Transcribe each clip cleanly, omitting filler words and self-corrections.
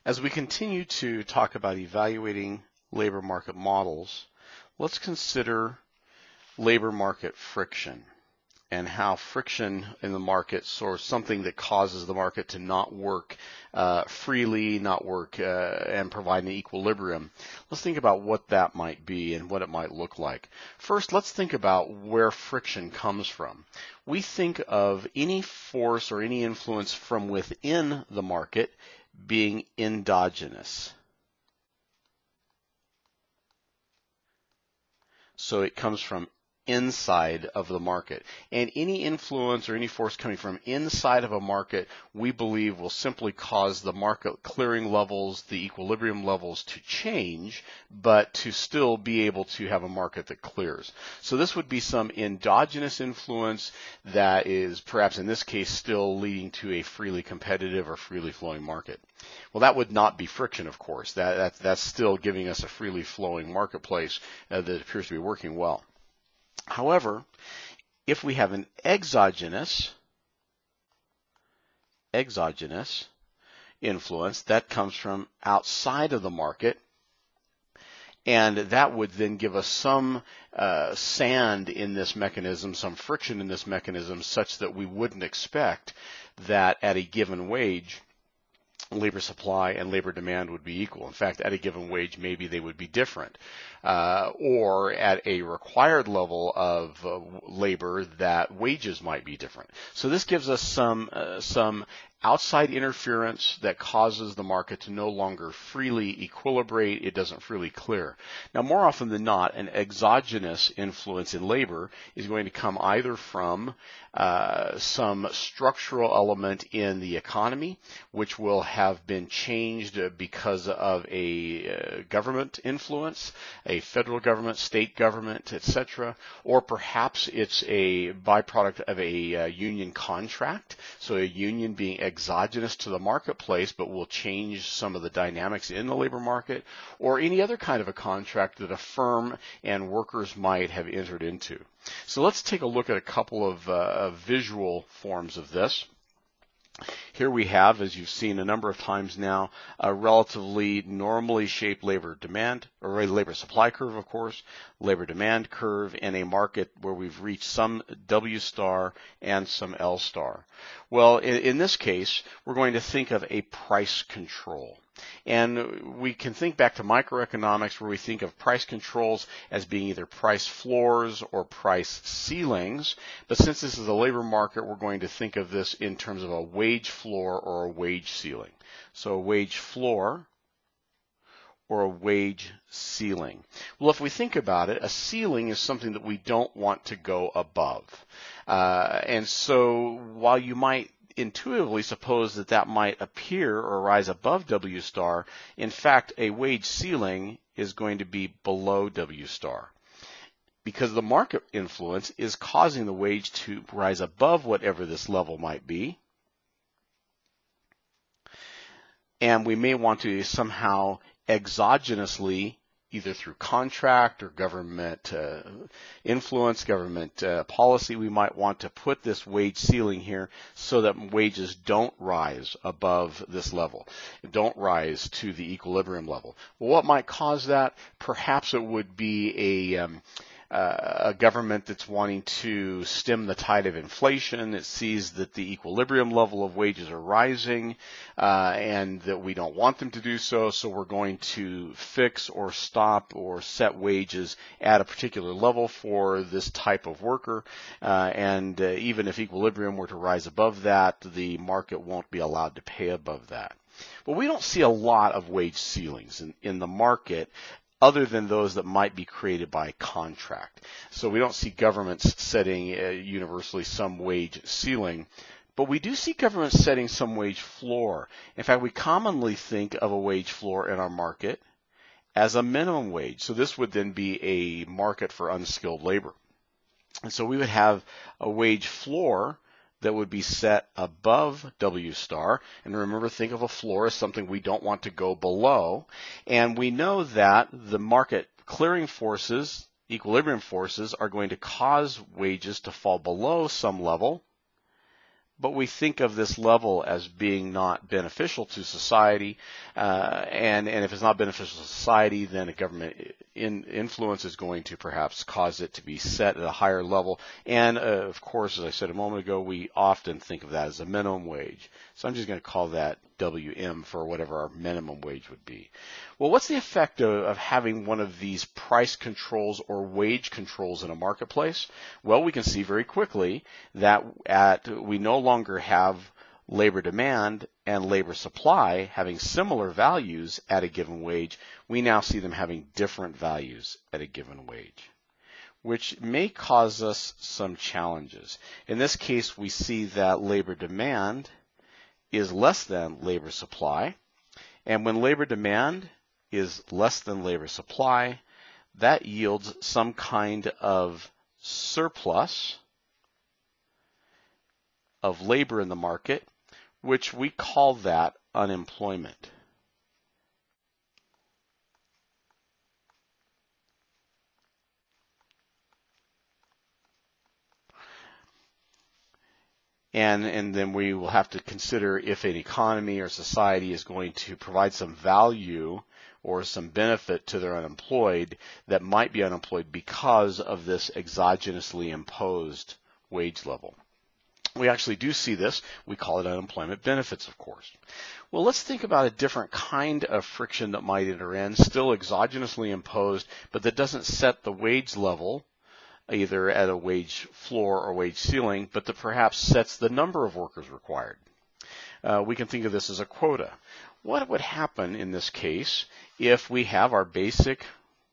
As we continue to talk about evaluating labor market models, let's consider labor market friction and how friction in the market is something that causes the market to not work freely, not work and provide an equilibrium. Let's think about what that might be and what it might look like. First, let's think about where friction comes from. We think of any force or any influence from within the market being endogenous. So it comes from inside of the market. And any influence or any force coming from inside of a market, we believe will simply cause the market clearing levels, the equilibrium levels to change, but to still be able to have a market that clears. So this would be some endogenous influence that is perhaps in this case still leading to a freely competitive or freely flowing market. Well, that would not be friction, of course. That's still giving us a freely flowing marketplace that appears to be working well. However, if we have an exogenous influence that comes from outside of the market, and that would then give us some sand in this mechanism, some friction in this mechanism, such that we wouldn't expect that at a given wage, labor supply and labor demand would be equal. In fact, at a given wage, maybe they would be different. Or at a required level of labor, that wages might be different. So this gives us some outside interference that causes the market to no longer freely equilibrate. It doesn't freely clear. Now, more often than not, an exogenous influence in labor is going to come either from some structural element in the economy, which will have been changed because of a government influence, a federal government, state government, etc., or perhaps it's a byproduct of a union contract, so a union being exogenous to the marketplace but will change some of the dynamics in the labor market, or any other kind of a contract that a firm and workers might have entered into. So let's take a look at a couple of visual forms of this. Here we have, as you've seen a number of times now, a relatively normally shaped labor demand, or labor supply curve, of course, labor demand curve in a market where we've reached some W star and some L star. Well, in this case, we're going to think of a price control. And we can think back to microeconomics where we think of price controls as being either price floors or price ceilings. But since this is a labor market, we're going to think of this in terms of a wage floor or a wage ceiling. So a wage floor or a wage ceiling. Well, if we think about it, a ceiling is something that we don't want to go above. And so while you might intuitively suppose that that might appear or rise above W star, in fact, a wage ceiling is going to be below W star because the market influence is causing the wage to rise above whatever this level might be. And we may want to somehow exogenously, either through contract or government influence, government policy, we might want to put this wage ceiling here so that wages don't rise above this level, don't rise to the equilibrium level. Well, what might cause that? Perhaps it would be a government that's wanting to stem the tide of inflation. It sees that the equilibrium level of wages are rising and that we don't want them to do so, so we're going to fix or stop or set wages at a particular level for this type of worker. And even if equilibrium were to rise above that, the market won't be allowed to pay above that. But we don't see a lot of wage ceilings in the market, other than those that might be created by contract. So we don't see governments setting universally some wage ceiling, but we do see governments setting some wage floor. In fact, we commonly think of a wage floor in our market as a minimum wage. So this would then be a market for unskilled labor. And so we would have a wage floor that would be set above W star. And remember, think of a floor as something we don't want to go below. And we know that the market clearing forces, equilibrium forces, are going to cause wages to fall below some level, but we think of this level as being not beneficial to society, and if it's not beneficial to society, then a government influence is going to perhaps cause it to be set at a higher level. And of course, as I said a moment ago, we often think of that as a minimum wage. So I'm just going to call that WM for whatever our minimum wage would be. Well, what's the effect of having one of these price controls or wage controls in a marketplace? Well, we can see very quickly that we no longer have labor demand and labor supply having similar values at a given wage. We now see them having different values at a given wage, which may cause us some challenges. In this case, we see that labor demand is less than labor supply, and when labor demand is less than labor supply, that yields some kind of surplus of labor in the market, which we call that unemployment. And then we will have to consider if an economy or society is going to provide some value or some benefit to their unemployed that might be unemployed because of this exogenously imposed wage level. We actually do see this. We call it unemployment benefits, of course. Well, let's think about a different kind of friction that might enter in, still exogenously imposed, but that doesn't set the wage level either at a wage floor or wage ceiling, but that perhaps sets the number of workers required. We can think of this as a quota. What would happen in this case if we have our basic,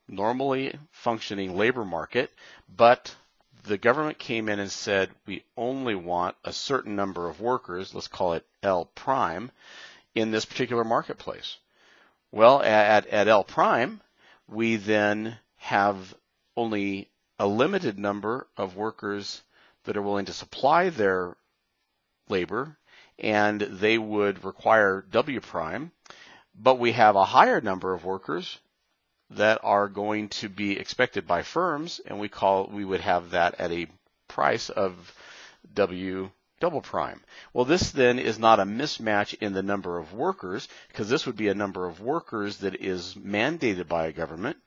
normally functioning labor market, but the government came in and said we only want a certain number of workers, let's call it L prime, in this particular marketplace? Well, at L prime, we then have only a limited number of workers that are willing to supply their labor, and they would require W prime, but we have a higher number of workers that are going to be expected by firms, and we would have that at a price of W double prime. Well, this then is not a mismatch in the number of workers, because this would be a number of workers that is mandated by a government,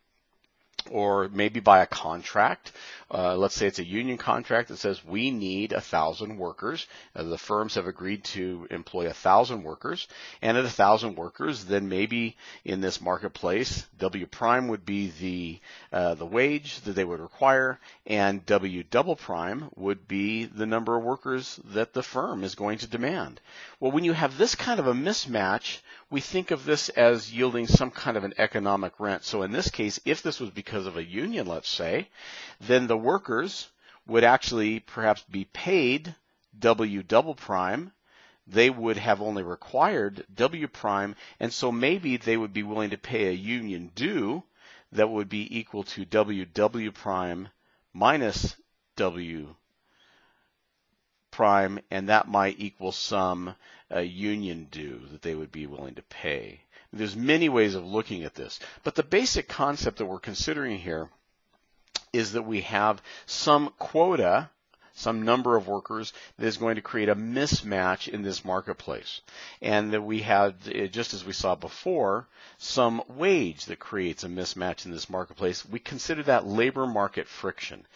or maybe by a contract. Let's say it's a union contract that says we need 1,000 workers. The firms have agreed to employ 1,000 workers, and at 1,000 workers, then maybe in this marketplace, W prime would be the wage that they would require, and W double prime would be the number of workers that the firm is going to demand. Well, when you have this kind of a mismatch, we think of this as yielding some kind of an economic rent. So in this case, if this was because of a union, let's say, then the workers would actually perhaps be paid W double prime. They would have only required W prime, and so maybe they would be willing to pay a union due that would be equal to W prime minus W prime, and that might equal some union due that they would be willing to pay. There's many ways of looking at this, but the basic concept that we're considering here is that we have some quota, some number of workers that is going to create a mismatch in this marketplace, and that we have, just as we saw before, some wage that creates a mismatch in this marketplace. We consider that labor market friction.